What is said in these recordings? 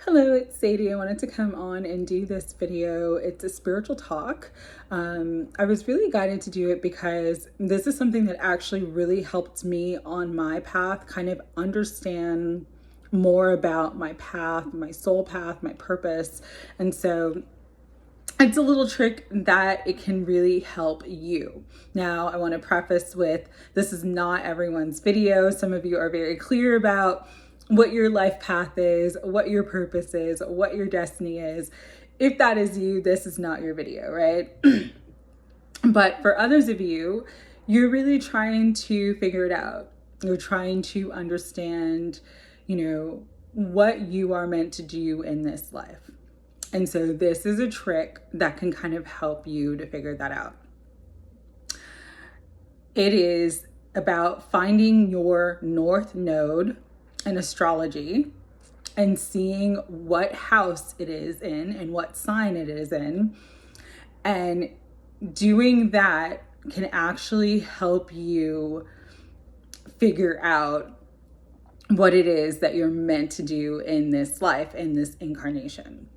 Hello, it's Sadie. I wanted to come on and do this video. It's a spiritual talk. I was really guided to do it because this is something that actually really helped me on my path, kind of understand more about my path, my soul path, my purpose. And so it's a little trick that it can really help you. Now, I want to preface with this is not everyone's video. Some of you are very clear about what your life path is, what your purpose is, what your destiny is. If that is you, this is not your video, right? But for others of you, you're really trying to figure it out. You're trying to understand, what you are meant to do in this life. And so this is a trick that can kind of help you to figure that out. It is about finding your North Node in astrology and seeing what house it is in and what sign it is in. And doing that can actually help you figure out what it is that you're meant to do in this life, in this incarnation.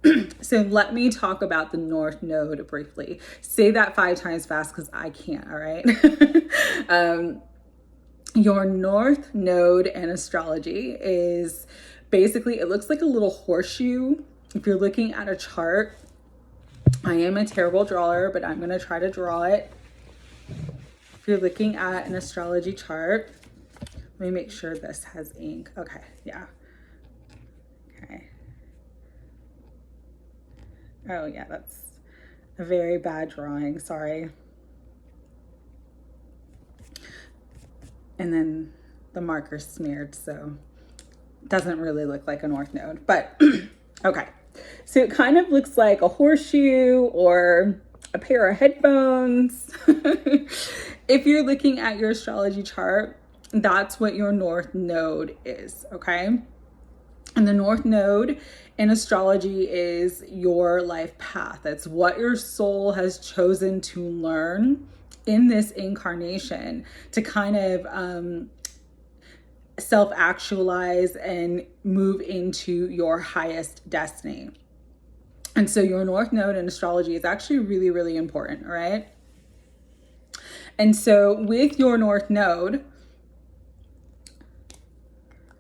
So let me talk about the North Node briefly. Say that 5 times fast because I can't, all right? Your North Node in astrology is basically, it looks like a little horseshoe. If you're looking at a chart, I am a terrible drawer, but I'm going to try to draw it. If you're looking at an astrology chart, let me make sure this has ink. Okay, yeah. Okay. Oh yeah, that's a very bad drawing, sorry. And then the marker's smeared, so it doesn't really look like a North Node, but okay. So it kind of looks like a horseshoe or a pair of headphones. If you're looking at your astrology chart, that's what your North Node is, okay? And the North Node in astrology is your life path. It's what your soul has chosen to learn in this incarnation to kind of self-actualize and move into your highest destiny. And so your North Node in astrology is actually really, really important, all right? And so with your North Node,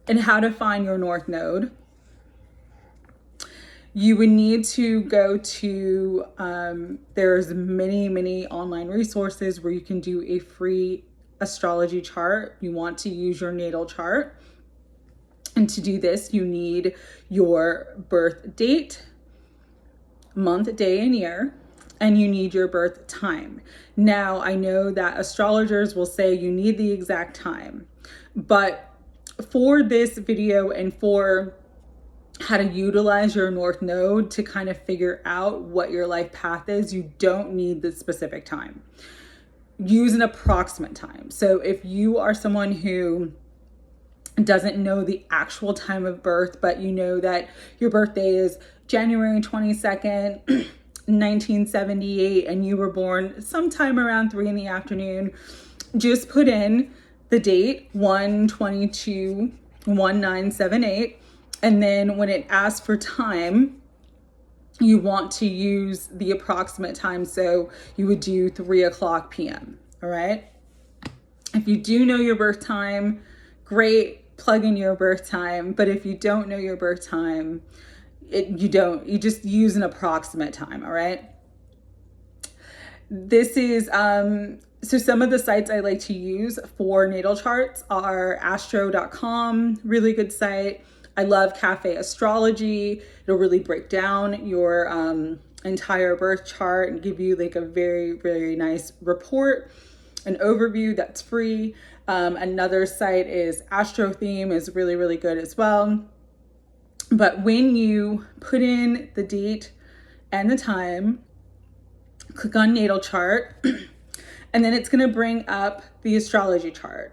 and how to find your North Node, you would need to go to, there's many online resources where you can do a free astrology chart. You want to use your natal chart. And to do this, you need your birth date, month, day, and year, and you need your birth time. Now, I know that astrologers will say you need the exact time, but for this video and for how to utilize your North Node to kind of figure out what your life path is, you don't need the specific time. Use an approximate time. So if you are someone who doesn't know the actual time of birth, but you know that your birthday is January 22nd, 1978, and you were born sometime around 3 in the afternoon, just put in the date 1/22/1978, and then when it asks for time, you want to use the approximate time, so you would do 3:00 p.m. all right? If you do know your birth time, great, plug in your birth time. But if you don't know your birth time, you just use an approximate time, all right? This is so some of the sites I like to use for natal charts are astro.com, really good site. I love Cafe Astrology. It'll really break down your entire birth chart and give you like a very, very nice report, an overview that's free. Another site is Astro Theme, is really, really good as well. But when you put in the date and the time, click on natal chart, and then it's going to bring up the astrology chart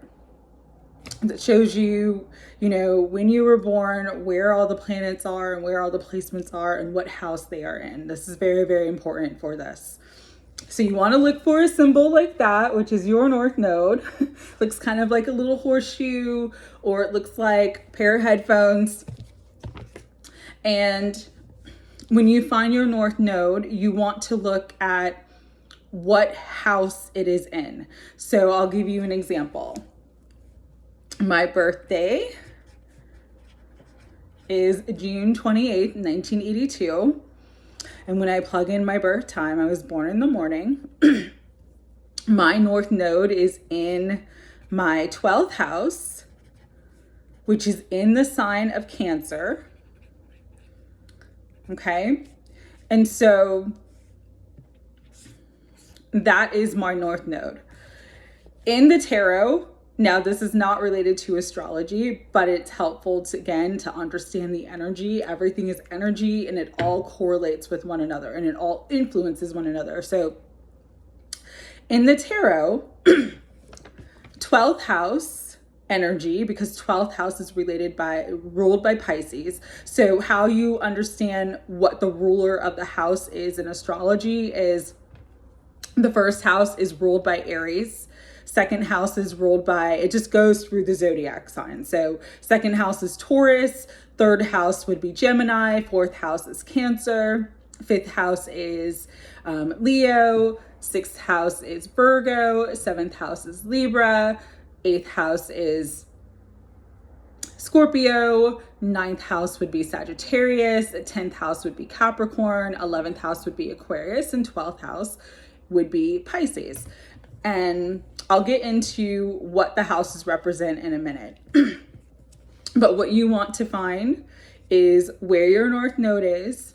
that shows you, when you were born, where all the planets are and where all the placements are and what house they are in. This is very, very important for this. So you want to look for a symbol like that, which is your North Node. Looks kind of like a little horseshoe, or it looks like a pair of headphones. And when you find your North Node, you want to look at what house it is in. So I'll give you an example. My birthday is June 28th, 1982. And when I plug in my birth time, I was born in the morning. My North Node is in my 12th house, which is in the sign of Cancer. Okay. And so that is my North Node. In the tarot, now this is not related to astrology, but it's helpful to, again, to understand the energy. Everything is energy and it all correlates with one another and it all influences one another. So in the tarot, 12th house energy, because 12th house is ruled by Pisces. So how you understand what the ruler of the house is in astrology is the first house is ruled by Aries. Second house is ruled by, it just goes through the zodiac sign. So second house is Taurus. Third house would be Gemini. Fourth house is Cancer. Fifth house is Leo. Sixth house is Virgo. Seventh house is Libra. Eighth house is Scorpio. Ninth house would be Sagittarius. 10th house would be Capricorn. 11th house would be Aquarius. And 12th house would be Pisces. And I'll get into what the houses represent in a minute. But what you want to find is where your North Node is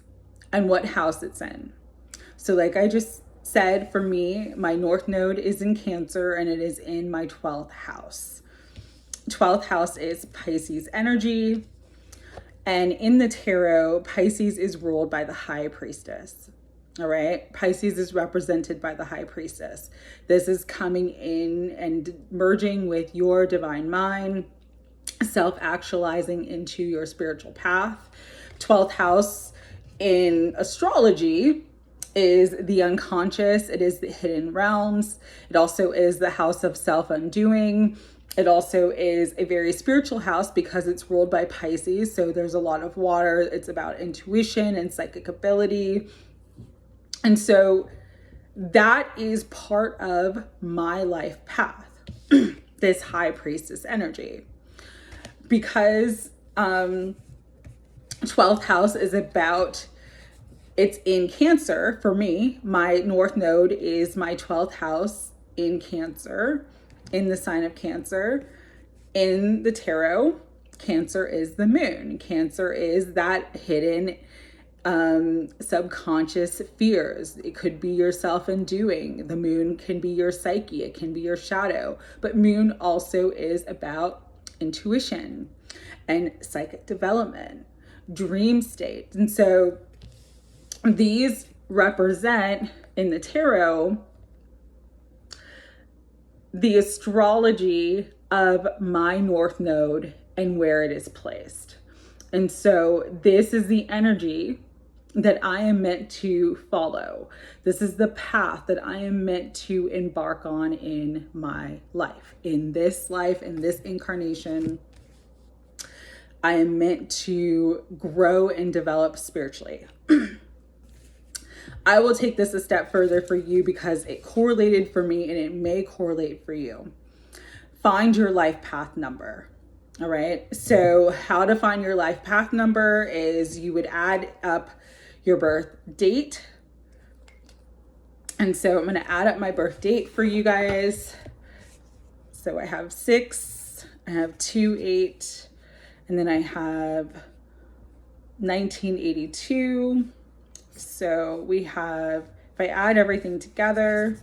and what house it's in. So like I just said, for me, my North Node is in Cancer and it is in my 12th house. 12th house is Pisces energy. And in the tarot, Pisces is ruled by the High Priestess. All right. Pisces is represented by the High Priestess. This is coming in and merging with your divine mind, self-actualizing into your spiritual path. 12th house in astrology is the unconscious. It is the hidden realms. It also is the house of self-undoing. It also is a very spiritual house because it's ruled by Pisces. So there's a lot of water. It's about intuition and psychic ability. And so that is part of my life path, this High Priestess energy. Because 12th house is about, it's in Cancer for me. My North Node is my 12th house in Cancer, in the sign of Cancer. In the tarot, Cancer is the moon. Cancer is that hidden subconscious fears. It could be your self-undoing. The moon can be your psyche. It can be your shadow. But moon also is about intuition and psychic development, dream state. And so these represent in the tarot the astrology of my North Node and where it is placed. And so this is the energy that I am meant to follow. This is the path that I am meant to embark on in my life. In this life, in this incarnation, I am meant to grow and develop spiritually. I will take this a step further for you because it correlated for me and it may correlate for you. Find your life path number. All right. So how to find your life path number is you would add up your birth date. And so I'm going to add up my birth date for you guys. So I have 6, I have 2/8, and then I have 1982. So we have, if I add everything together,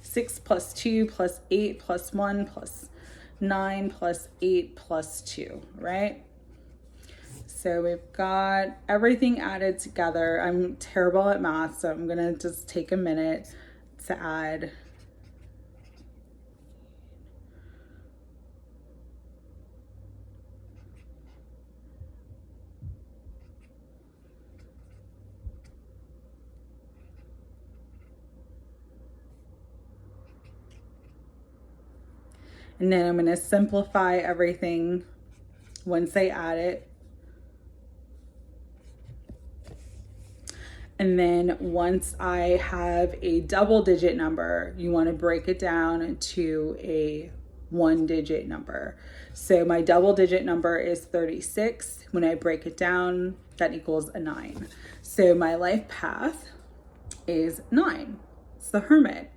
6 plus 2 plus 8 plus 1 plus 9 plus 8 plus 2, right? So we've got everything added together. I'm terrible at math, so I'm gonna just take a minute to add. And then I'm gonna simplify everything once I add it. And then once I have a double digit number, you want to break it down to a 1-digit number. So my double digit number is 36. When I break it down, that equals a 9. So my life path is 9. It's the Hermit.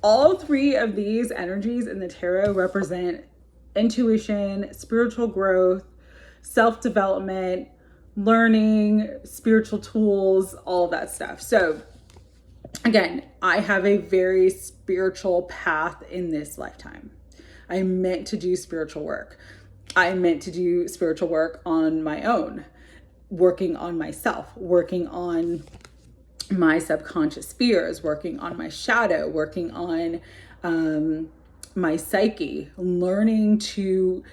All 3 of these energies in the tarot represent intuition, spiritual growth, self-development, learning, spiritual tools, all of that stuff. So again, I have a very spiritual path in this lifetime. I'm meant to do spiritual work. I'm meant to do spiritual work on my own, working on myself, working on my subconscious fears, working on my shadow, working on my psyche, learning to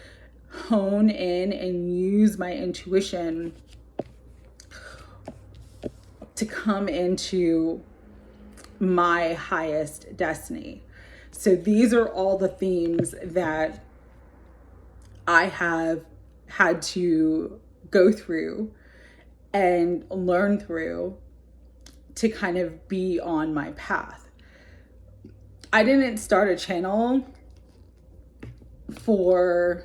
hone in and use my intuition to come into my highest destiny. So these are all the themes that I have had to go through and learn through to kind of be on my path. I didn't start a channel for,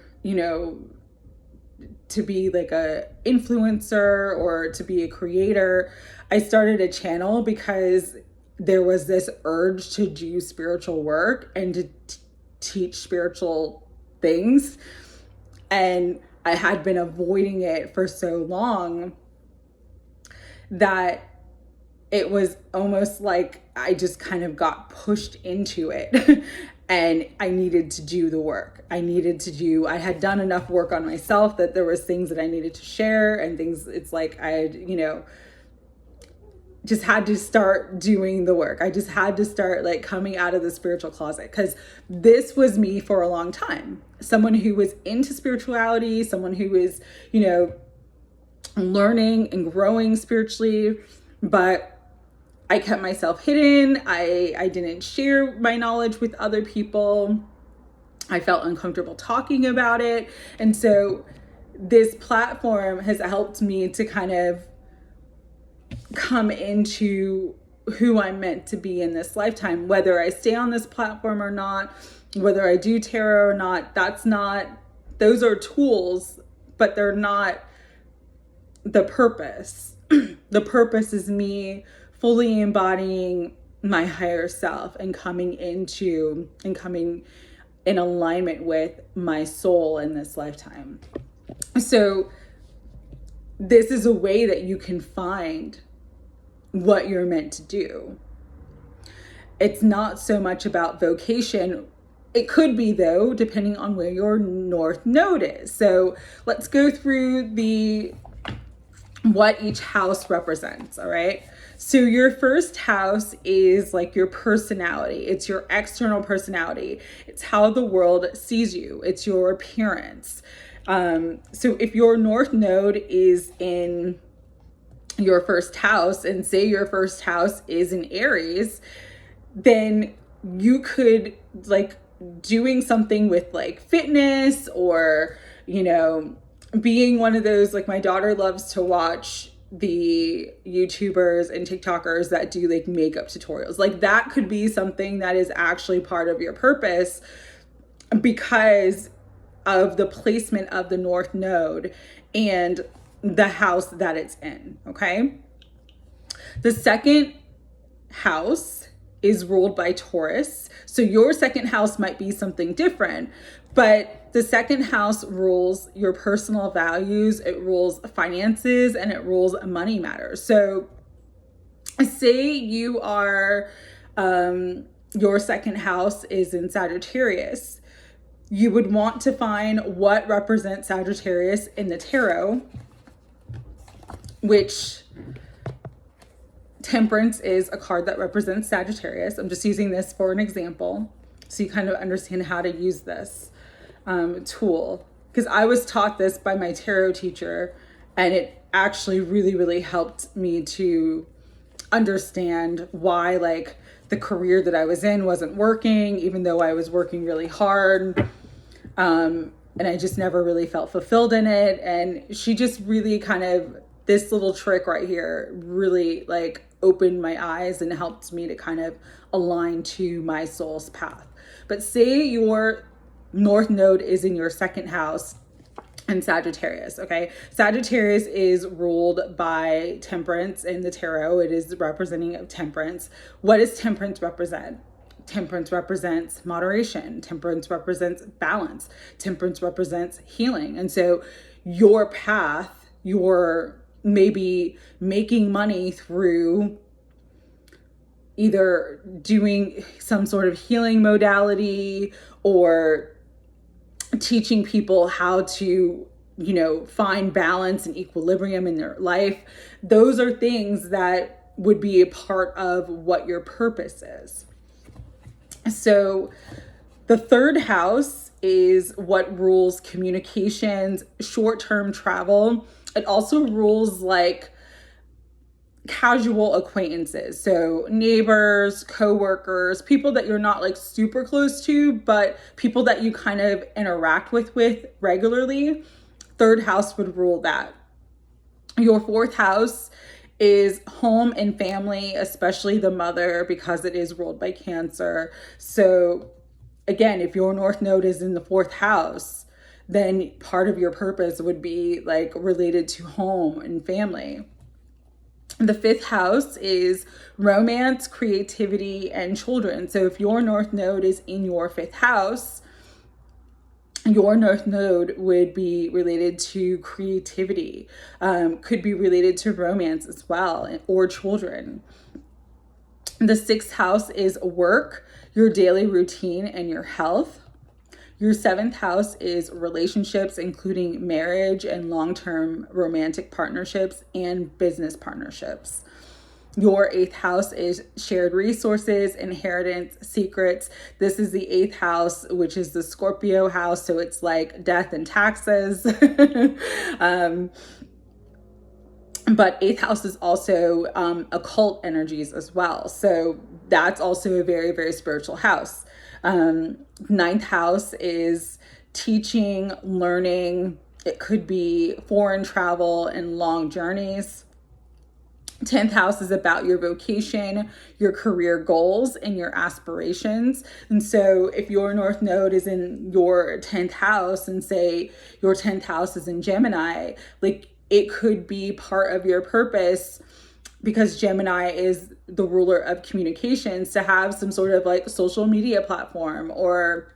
to be like a influencer or to be a creator. I started a channel because there was this urge to do spiritual work and to teach spiritual things. And I had been avoiding it for so long that it was almost like I just kind of got pushed into it. And I needed to do the work. I had done enough work on myself that there was things that I needed to share and things. It's like I had, just had to start doing the work. I just had to start like coming out of the spiritual closet, because this was me for a long time. Someone who was into spirituality, someone who was, learning and growing spiritually, but I kept myself hidden. I didn't share my knowledge with other people. I felt uncomfortable talking about it. And so this platform has helped me to kind of come into who I'm meant to be in this lifetime. Whether I stay on this platform or not, whether I do tarot or not, those are tools, but they're not the purpose. The purpose is me fully embodying my higher self and coming in alignment with my soul in this lifetime. So this is a way that you can find what you're meant to do. It's not so much about vocation. It could be, though, depending on where your North Node is. So let's go through what each house represents, all right? So your first house is like your personality. It's your external personality. It's how the world sees you. It's your appearance. So if your North Node is in your first house, and say your first house is in Aries, then you could like doing something with like fitness or, being one of those, like my daughter loves to watch the YouTubers and TikTokers that do like makeup tutorials. Like that could be something that is actually part of your purpose because of the placement of the North Node and the house that it's in, okay? The second house is ruled by Taurus. So your second house might be something different, but the second house rules your personal values, it rules finances, and it rules money matters. So say you are, your second house is in Sagittarius. You would want to find what represents Sagittarius in the tarot, which Temperance is a card that represents Sagittarius. I'm just using this for an example so you kind of understand how to use this tool, because I was taught this by my tarot teacher and it actually really, really helped me to understand why like the career that I was in wasn't working, even though I was working really hard. And I just never really felt fulfilled in it. And she just really kind of this little trick right here really like opened my eyes and helped me to kind of align to my soul's path. But say your North Node is in your second house and Sagittarius, okay? Sagittarius is ruled by Temperance in the tarot. It is representing of Temperance. What does Temperance represent? Temperance represents moderation. Temperance represents balance. Temperance represents healing. And so your path, you're maybe making money through either doing some sort of healing modality or teaching people how to, you know, find balance and equilibrium in their life. Those are things that would be a part of what your purpose is. So the third house is what rules communications, short-term travel. It also rules like casual acquaintances. So neighbors, coworkers, people that you're not like super close to, but people that you kind of interact with regularly. Third house would rule that. Your fourth house is home and family, especially the mother, because it is ruled by Cancer. So again, if your North Node is in the fourth house, then part of your purpose would be like related to home and family. The fifth house is romance, creativity, and children. So if your North Node is in your fifth house, your North Node would be related to creativity, could be related to romance as well, or children. The sixth house is work, your daily routine, and your health. Your seventh house is relationships, including marriage and long-term romantic partnerships and business partnerships. Your eighth house is shared resources, inheritance, secrets. This is the eighth house, which is the Scorpio house. So it's like death and taxes. But eighth house is also occult energies as well. So that's also a very, very spiritual house. Ninth house is teaching, learning. It could be foreign travel and long journeys. 10th house is about your vocation, your career goals, and your aspirations. And so if your North Node is in your 10th house, and say your 10th house is in Gemini, like it could be part of your purpose, because Gemini is the ruler of communications, to have some sort of like social media platform or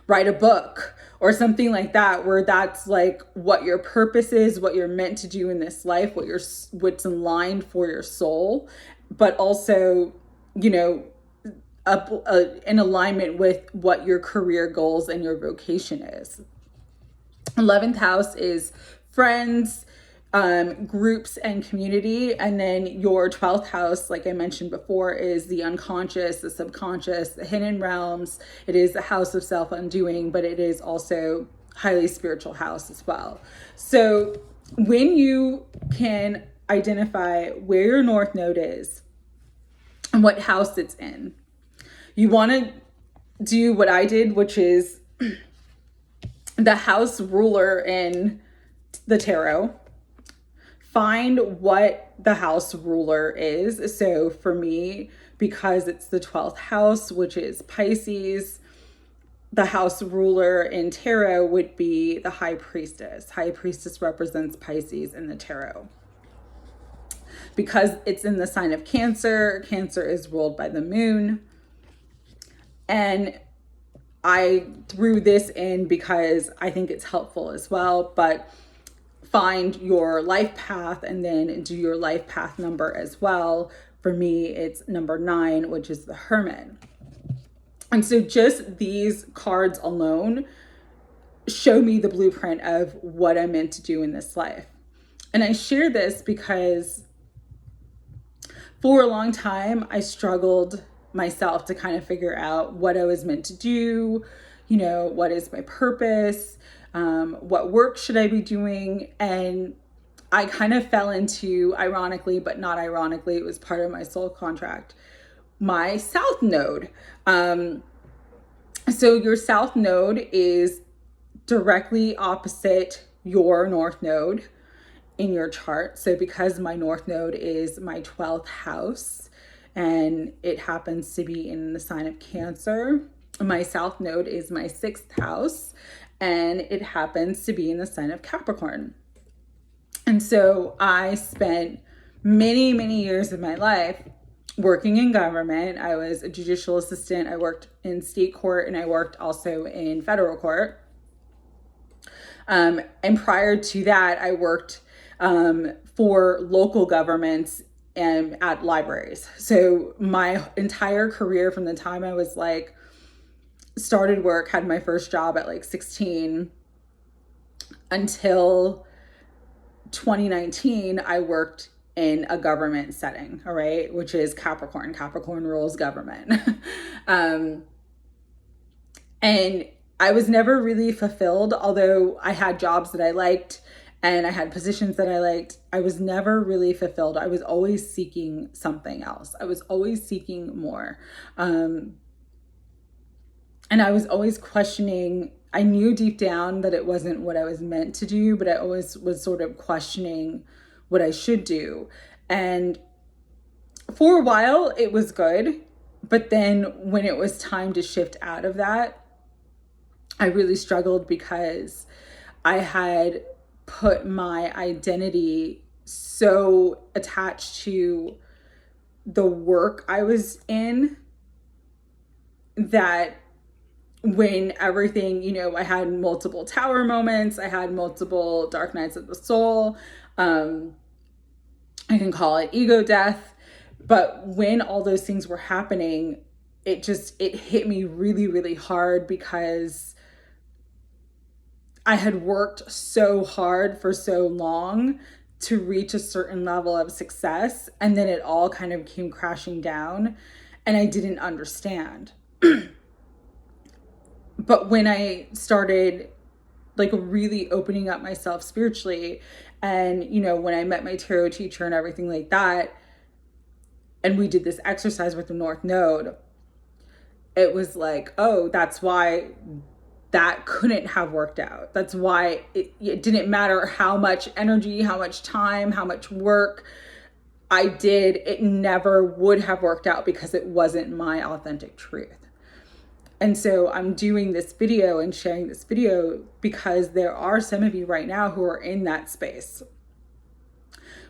write a book or something like that, where that's like what your purpose is, what you're meant to do in this life, what's aligned for your soul, but also, you know, in alignment with what your career goals and your vocation is. 11th house is friends, groups, and community. And then your 12th house, like I mentioned before, is the unconscious, the subconscious, the hidden realms. It is a house of self-undoing, but it is also highly spiritual house as well. So when you can identify where your North Node is and what house it's in, you want to do what I did, which is the house ruler in the tarot. Find what the house ruler is. So for me, because it's the 12th house, which is Pisces, the house ruler in tarot would be the High Priestess. High Priestess represents Pisces in the tarot. Because it's in the sign of Cancer, Cancer is ruled by the moon. And I threw this in because I think it's helpful as well, but find your life path and then do your life path number as well. For me, it's number 9, which is the Hermit. And so just these cards alone show me the blueprint of what I'm meant to do in this life. And I share this because for a long time, I struggled myself to kind of figure out what I was meant to do, you know, what is my purpose, what work should I be doing? And I kind of fell into, ironically, but not ironically, it was part of my soul contract, my South Node. So your South Node is directly opposite your North Node. in your chart. So because my North Node is my 12th house and it happens to be in the sign of Cancer, my South Node is my 6th house and it happens to be in the sign of Capricorn. And so I spent many, many years of my life working in government. I was a judicial assistant. I worked in state court and I worked also in federal court. And prior to that, I worked for local governments and at libraries. So my entire career from the time I was like, started work, had my first job at like 16 until 2019, I worked in a government setting, all right, which is Capricorn. Capricorn rules government. And I was never really fulfilled, although I had jobs that I liked and I had positions that I liked. I was never really fulfilled. I was always seeking something else. I was always seeking more. And I was always questioning. I knew deep down that it wasn't what I was meant to do, but I always was sort of questioning what I should do. And for a while, it was good. But then when it was time to shift out of that, I really struggled because I had put my identity so attached to the work I was in that when everything, you know, I had multiple tower moments, I had multiple dark nights of the soul. I can call it ego death. But when all those things were happening, it hit me really, really hard because I had worked so hard for so long to reach a certain level of success. And then it all kind of came crashing down and I didn't understand. But when I started like really opening up myself spiritually and, you know, when I met my tarot teacher and everything like that, and we did this exercise with the North Node, it was like, oh, that's why that couldn't have worked out. That's why it didn't matter how much energy, how much time, how much work I did, it never would have worked out because it wasn't my authentic truth. And so I'm doing this video and sharing this video because there are some of you right now who are in that space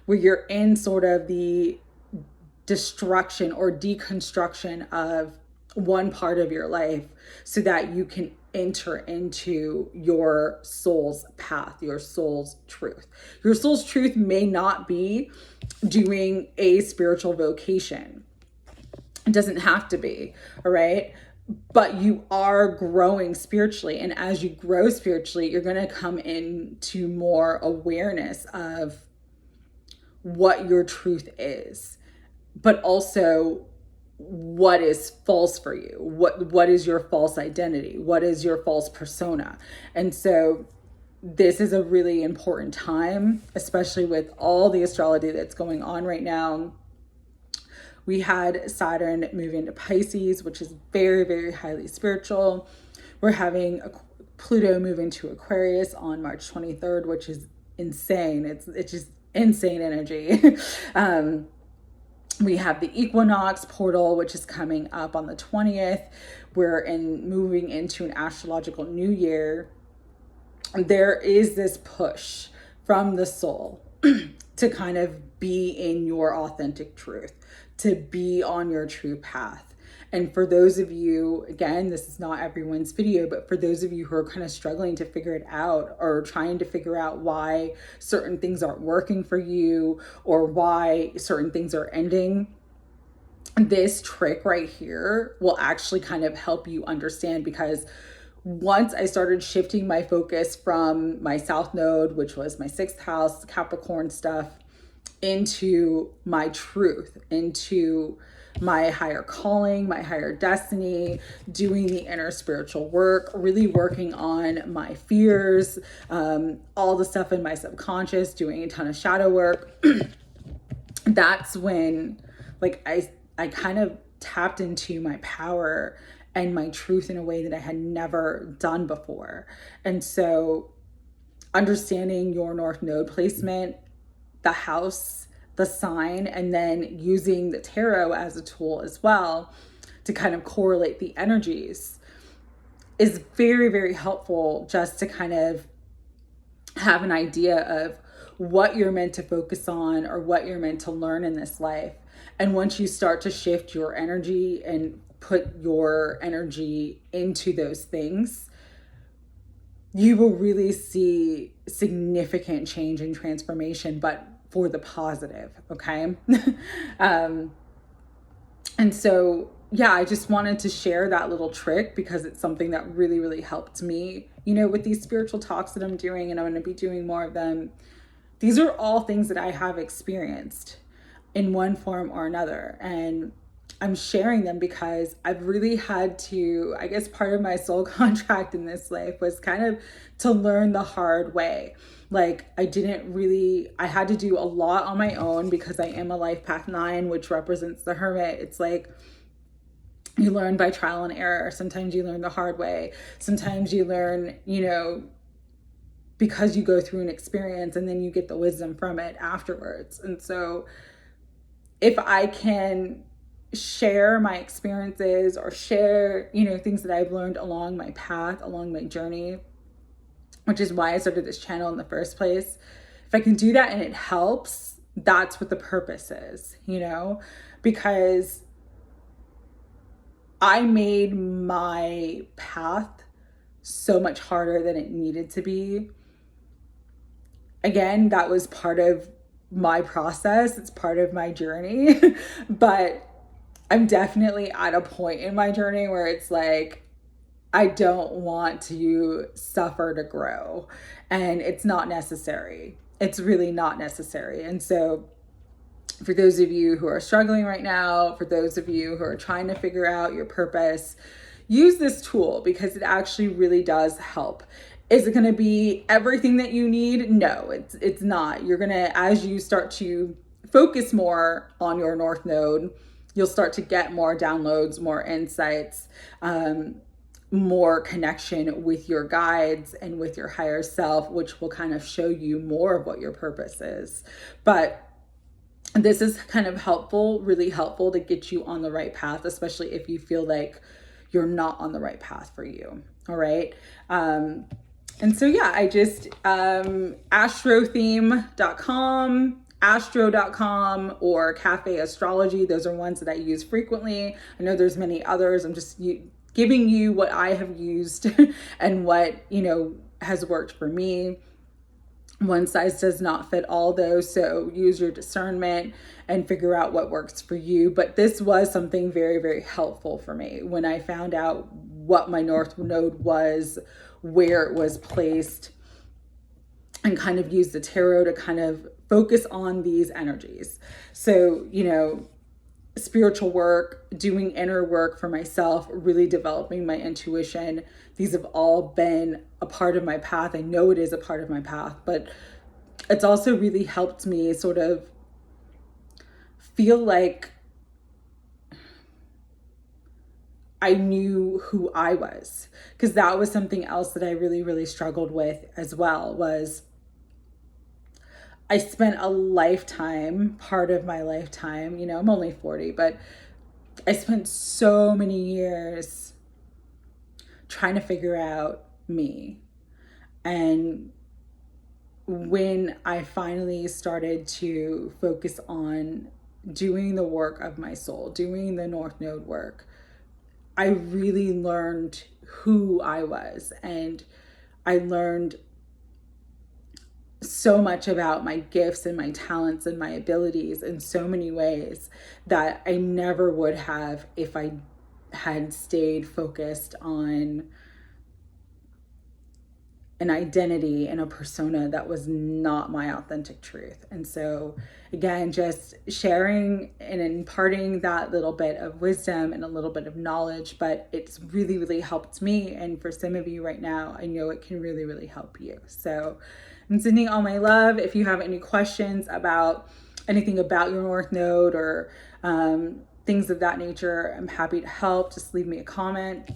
where you're in sort of the destruction or deconstruction of one part of your life so that you can enter into your soul's path, your soul's truth. Your soul's truth may not be doing a spiritual vocation. It doesn't have to be, all right? But you are growing spiritually. And as you grow spiritually, you're going to come into more awareness of what your truth is, but also what is false for you. What is your false identity? What is your false persona? And so this is a really important time, especially with all the astrology that's going on right now. We had Saturn move into Pisces, which is very, very highly spiritual. We're having Pluto move into Aquarius on March 23rd, which is insane. It's just insane energy. We have the equinox portal, which is coming up on the 20th. We're moving into an astrological new year. There is this push from the soul to kind of be in your authentic truth, to be on your true path. And for those of you, again, this is not everyone's video, but for those of you who are kind of struggling to figure it out or trying to figure out why certain things aren't working for you or why certain things are ending, this trick right here will actually kind of help you understand, because once I started shifting my focus from my South Node, which was my 6th house, Capricorn stuff, into my truth, into my higher calling, my higher destiny, doing the inner spiritual work, really working on my fears, all the stuff in my subconscious, doing a ton of shadow work. That's when like I kind of tapped into my power and my truth in a way that I had never done before. And so understanding your North Node placement the house, the sign, and then using the tarot as a tool as well to kind of correlate the energies is very, very helpful, just to kind of have an idea of what you're meant to focus on or what you're meant to learn in this life. And once you start to shift your energy and put your energy into those things, you will really see significant change and transformation, but for the positive, okay? And so, yeah, I just wanted to share that little trick because it's something that really, really helped me, you know, with these spiritual talks that I'm doing, and I'm going to be doing more of them. These are all things that I have experienced in one form or another. And I'm sharing them because I've really had to, I guess part of my soul contract in this life was kind of to learn the hard way. Like I had to do a lot on my own because I am a life path 9, which represents the hermit. It's like you learn by trial and error. Sometimes you learn the hard way. Sometimes you learn, you know, because you go through an experience and then you get the wisdom from it afterwards. And so if I can share my experiences or share, you know, things that I've learned along my path, along my journey, which is why I started this channel in the first place. If I can do that and it helps, that's what the purpose is, you know, because I made my path so much harder than it needed to be. Again, that was part of my process. It's part of my journey, but I'm definitely at a point in my journey where it's like, I don't want to suffer to grow, and it's not necessary. It's really not necessary. And so for those of you who are struggling right now, for those of you who are trying to figure out your purpose, use this tool because it actually really does help. Is it going to be everything that you need? No, it's not. You're going to, as you start to focus more on your North Node, you'll start to get more downloads, more insights, more connection with your guides and with your higher self, which will kind of show you more of what your purpose is. But this is kind of helpful, really helpful to get you on the right path, especially if you feel like you're not on the right path for you. All right. And so, yeah, I just, astrotheme.com, astro.com, or Cafe Astrology. Those are ones that I use frequently. I know there's many others. I'm just giving you what I have used and what, you know, has worked for me. One size does not fit all though, so use your discernment and figure out what works for you. But this was something very, very helpful for me when I found out what my North Node was, where it was placed, and kind of use the tarot to kind of focus on these energies. So, you know, spiritual work, doing inner work for myself, really developing my intuition. These have all been a part of my path. I know it is a part of my path, but it's also really helped me sort of feel like I knew who I was, because that was something else that I really, really struggled with as well. Was I spent a lifetime, part of my lifetime, you know, I'm only 40, but I spent so many years trying to figure out me. And when I finally started to focus on doing the work of my soul, doing the North Node work, I really learned who I was, and I learned so much about my gifts and my talents and my abilities in so many ways that I never would have if I had stayed focused on an identity and a persona that was not my authentic truth. And so again, just sharing and imparting that little bit of wisdom and a little bit of knowledge, but it's really, really helped me. And for some of you right now, I know it can really, really help you. So I'm sending all my love. If you have any questions about anything about your North Node or things of that nature, I'm happy to help. Just leave me a comment,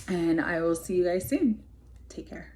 and I will see you guys soon. Take care.